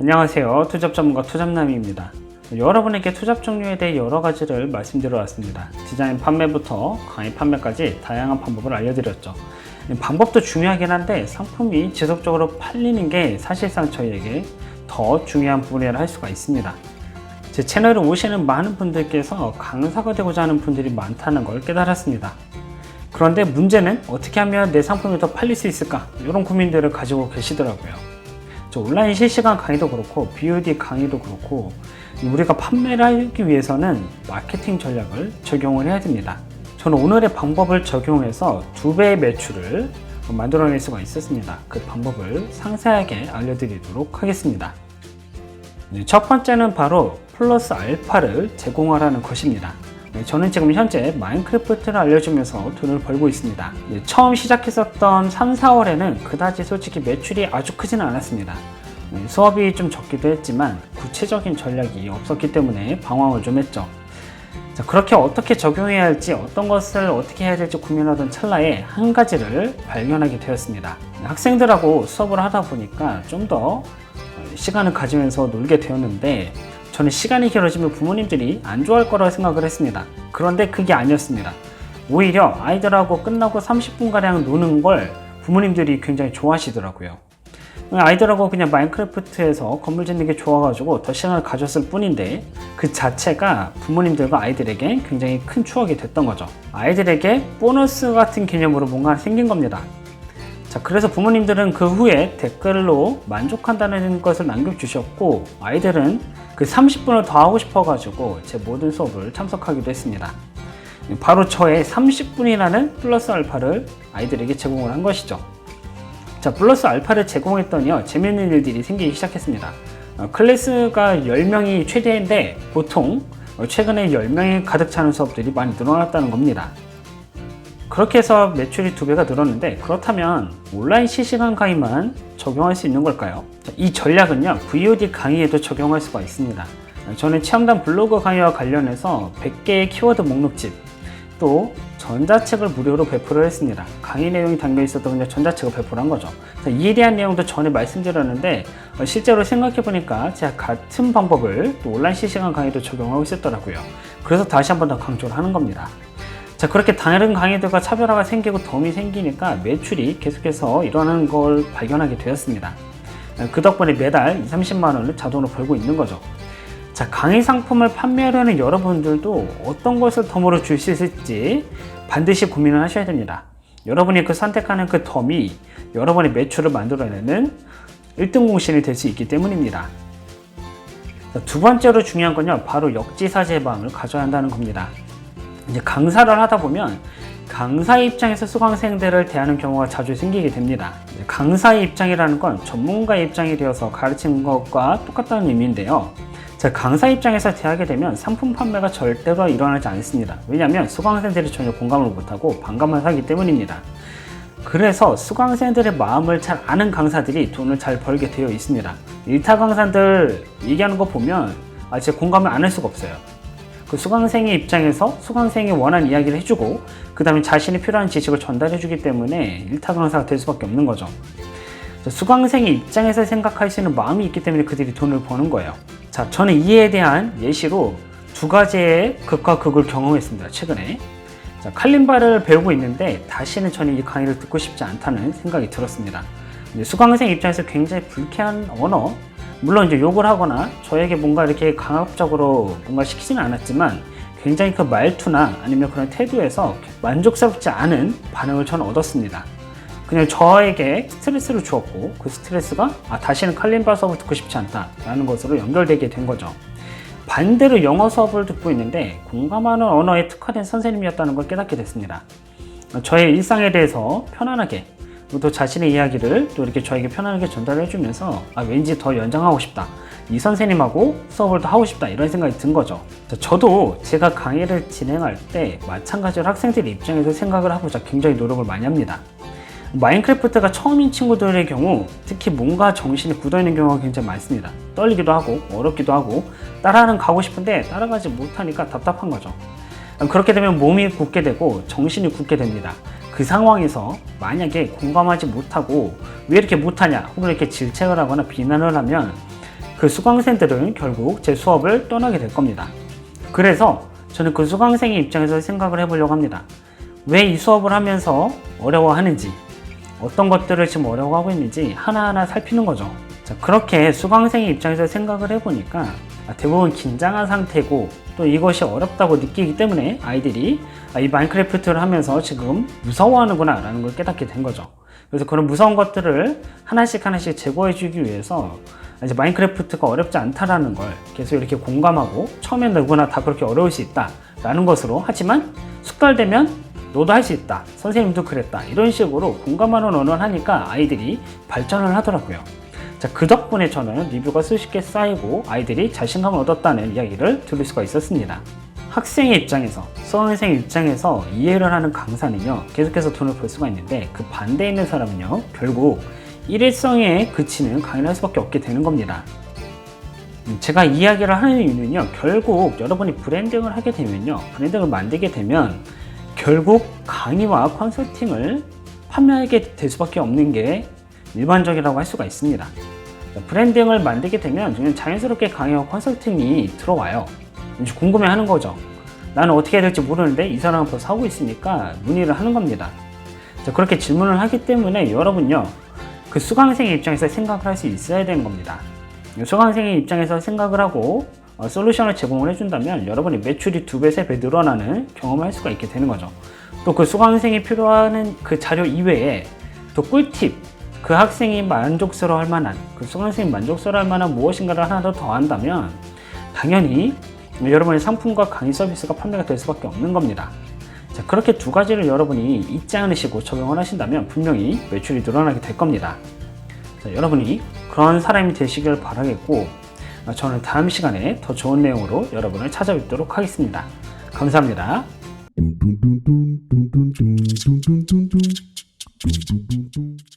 안녕하세요. 투잡 전문가 투잡남입니다. 여러분에게 투잡 종류에 대해 여러 가지를 말씀드려 왔습니다. 디자인 판매부터 강의 판매까지 다양한 방법을 알려드렸죠. 방법도 중요하긴 한데 상품이 지속적으로 팔리는 게 사실상 저희에게 더 중요한 부분이라 할 수가 있습니다. 제 채널에 오시는 많은 분들께서 강사가 되고자 하는 분들이 많다는 걸 깨달았습니다. 그런데 문제는 어떻게 하면 내 상품이 더 팔릴 수 있을까? 이런 고민들을 가지고 계시더라고요. 온라인 실시간 강의도 그렇고 BOD 강의도 그렇고 우리가 판매를 하기 위해서는 마케팅 전략을 적용을 해야 됩니다. 저는 오늘의 방법을 적용해서 2배의 매출을 만들어낼 수가 있었습니다. 그 방법을 상세하게 알려드리도록 하겠습니다. 첫 번째는 바로 플러스 알파를 제공하라는 것입니다. 저는 지금 현재 마인크래프트를 알려주면서 돈을 벌고 있습니다. 처음 시작했었던 3, 4월에는 그다지 솔직히 매출이 아주 크지는 않았습니다. 수업이 좀 적기도 했지만 구체적인 전략이 없었기 때문에 방황을 좀 했죠. 자, 그렇게 어떻게 적용해야 할지, 어떤 것을 어떻게 해야 될지 고민하던 찰나에 한 가지를 발견하게 되었습니다. 학생들하고 수업을 하다 보니까 좀 더 시간을 가지면서 놀게 되었는데 저는 시간이 길어지면 부모님들이 안 좋아할 거라고 생각을 했습니다. 그런데 그게 아니었습니다. 오히려 아이들하고 끝나고 30분가량 노는 걸 부모님들이 굉장히 좋아하시더라고요. 아이들하고 그냥 마인크래프트에서 건물 짓는 게 좋아가지고 더 시간을 가졌을 뿐인데 그 자체가 부모님들과 아이들에게 굉장히 큰 추억이 됐던 거죠. 아이들에게 보너스 같은 개념으로 뭔가 생긴 겁니다. 자, 그래서 부모님들은 그 후에 댓글로 만족한다는 것을 남겨주셨고 아이들은 그 30분을 더 하고 싶어가지고 제 모든 수업을 참석하기도 했습니다. 바로 저의 30분이라는 플러스 알파를 아이들에게 제공을 한 것이죠. 자, 플러스 알파를 제공했더니요, 재밌는 일들이 생기기 시작했습니다. 클래스가 10명이 최대인데 보통 최근에 10명이 가득 차는 수업들이 많이 늘어났다는 겁니다. 그렇게 해서 매출이 2배가 늘었는데 그렇다면 온라인 실시간 강의만 적용할 수 있는 걸까요? 이 전략은요, VOD 강의에도 적용할 수가 있습니다. 저는 체험단 블로그 강의와 관련해서 100개의 키워드 목록집, 또 전자책을 무료로 배포를 했습니다. 강의 내용이 담겨 있었던 그냥 전자책을 배포를 한 거죠. 이에 대한 내용도 전에 말씀드렸는데 실제로 생각해보니까 제가 같은 방법을 또 온라인 실시간 강의도 적용하고 있었더라고요. 그래서 다시 한 번 더 강조를 하는 겁니다. 자, 그렇게 다른 강의들과 차별화가 생기고 덤이 생기니까 매출이 계속해서 일어나는 걸 발견하게 되었습니다. 그 덕분에 매달 20, 30만 원을 자동으로 벌고 있는 거죠. 자, 강의 상품을 판매하려는 여러분들도 어떤 것을 덤으로 줄 수 있을지 반드시 고민을 하셔야 됩니다. 여러분이 그 선택하는 그 덤이 여러분의 매출을 만들어내는 1등 공신이 될 수 있기 때문입니다. 자, 두 번째로 중요한 건요, 바로 역지사지 예방을 가져야 한다는 겁니다. 이제 강사를 하다 보면 강사의 입장에서 수강생들을 대하는 경우가 자주 생기게 됩니다. 강사의 입장이라는 건 전문가의 입장이 되어서 가르치는 것과 똑같다는 의미인데요. 자, 강사 입장에서 대하게 되면 상품 판매가 절대로 일어나지 않습니다. 왜냐하면 수강생들이 전혀 공감을 못하고 반감을 하기 때문입니다. 그래서 수강생들의 마음을 잘 아는 강사들이 돈을 잘 벌게 되어 있습니다. 일타 강사들 얘기하는 거 보면 진짜 공감을 안 할 수가 없어요. 그 수강생의 입장에서 수강생이 원하는 이야기를 해주고 그 다음에 자신이 필요한 지식을 전달해주기 때문에 일타 강사가 될 수밖에 없는 거죠. 수강생의 입장에서 생각할 수 있는 마음이 있기 때문에 그들이 돈을 버는 거예요. 자, 저는 이에 대한 예시로 2가지의 극과 극을 경험했습니다. 최근에. 자, 칼림바를 배우고 있는데 다시는 저는 이 강의를 듣고 싶지 않다는 생각이 들었습니다. 수강생 입장에서 굉장히 불쾌한 언어, 물론 이제 욕을 하거나 저에게 뭔가 이렇게 강압적으로 뭔가 시키지는 않았지만 굉장히 그 말투나 아니면 그런 태도에서 만족스럽지 않은 반응을 저는 얻었습니다. 그냥 저에게 스트레스를 주었고 그 스트레스가 다시는 칼림바 수업을 듣고 싶지 않다라는 것으로 연결되게 된 거죠. 반대로 영어 수업을 듣고 있는데 공감하는 언어에 특화된 선생님이었다는 걸 깨닫게 됐습니다. 저의 일상에 대해서 편안하게 또 자신의 이야기를 또 이렇게 저에게 편안하게 전달해 주면서 왠지 더 연장하고 싶다, 이 선생님하고 수업을 더 하고 싶다, 이런 생각이 든 거죠. 저도 제가 강의를 진행할 때 마찬가지로 학생들의 입장에서 생각을 하고자 굉장히 노력을 많이 합니다. 마인크래프트가 처음인 친구들의 경우 특히 몸과 정신이 굳어있는 경우가 굉장히 많습니다. 떨리기도 하고 어렵기도 하고 따라는 가고 싶은데 따라가지 못하니까 답답한 거죠. 그렇게 되면 몸이 굳게 되고 정신이 굳게 됩니다. 그 상황에서 만약에 공감하지 못하고 왜 이렇게 못하냐 혹은 이렇게 질책을 하거나 비난을 하면 그 수강생들은 결국 제 수업을 떠나게 될 겁니다. 그래서 저는 그 수강생의 입장에서 생각을 해보려고 합니다. 왜 이 수업을 하면서 어려워하는지, 어떤 것들을 지금 어려워하고 있는지 하나하나 살피는 거죠. 자, 그렇게 수강생의 입장에서 생각을 해보니까 대부분 긴장한 상태고 또 이것이 어렵다고 느끼기 때문에 아이들이 이 마인크래프트를 하면서 지금 무서워하는구나 라는 걸 깨닫게 된 거죠. 그래서 그런 무서운 것들을 하나씩 제거해 주기 위해서 이제 마인크래프트가 어렵지 않다라는 걸 계속 이렇게 공감하고, 처음엔 누구나 다 그렇게 어려울 수 있다 라는 것으로, 하지만 숙달되면 너도 할 수 있다, 선생님도 그랬다, 이런 식으로 공감하는 언어를 하니까 아이들이 발전을 하더라고요. 자, 그 덕분에 저는 리뷰가 수십 개 쌓이고 아이들이 자신감을 얻었다는 이야기를 들을 수가 있었습니다. 학생의 입장에서, 수강생의 입장에서 이해를 하는 강사는요, 계속해서 돈을 벌 수가 있는데, 그 반대에 있는 사람은요, 결국 일회성에 그치는 강의를 할 수밖에 없게 되는 겁니다. 제가 이 이야기를 하는 이유는요, 결국 여러분이 브랜딩을 하게 되면요, 브랜딩을 만들게 되면 결국 강의와 컨설팅을 판매하게 될 수밖에 없는 게 일반적이라고 할 수가 있습니다. 브랜딩을 만들게 되면 그냥 자연스럽게 강의와 컨설팅이 들어와요. 궁금해하는 거죠. 나는 어떻게 해야 될지 모르는데 이 사람은 벌써 하고 있으니까 문의를 하는 겁니다. 자, 그렇게 질문을 하기 때문에 여러분요, 그 수강생의 입장에서 생각을 할 수 있어야 되는 겁니다. 수강생의 입장에서 생각을 하고 솔루션을 제공을 해준다면 여러분이 매출이 2배, 3배 늘어나는 경험을 할 수가 있게 되는 거죠. 또 그 수강생이 필요한 그 자료 이외에 또 꿀팁, 그 학생이 만족스러워할 만한, 그 수강생이 만족스러워할 만한 무엇인가를 하나 더 한다면 당연히 여러분의 상품과 강의 서비스가 판매가 될 수밖에 없는 겁니다. 자, 그렇게 두 가지를 여러분이 잊지 않으시고 적용을 하신다면 분명히 매출이 늘어나게 될 겁니다. 자, 여러분이 그런 사람이 되시길 바라겠고, 저는 다음 시간에 더 좋은 내용으로 여러분을 찾아뵙도록 하겠습니다. 감사합니다.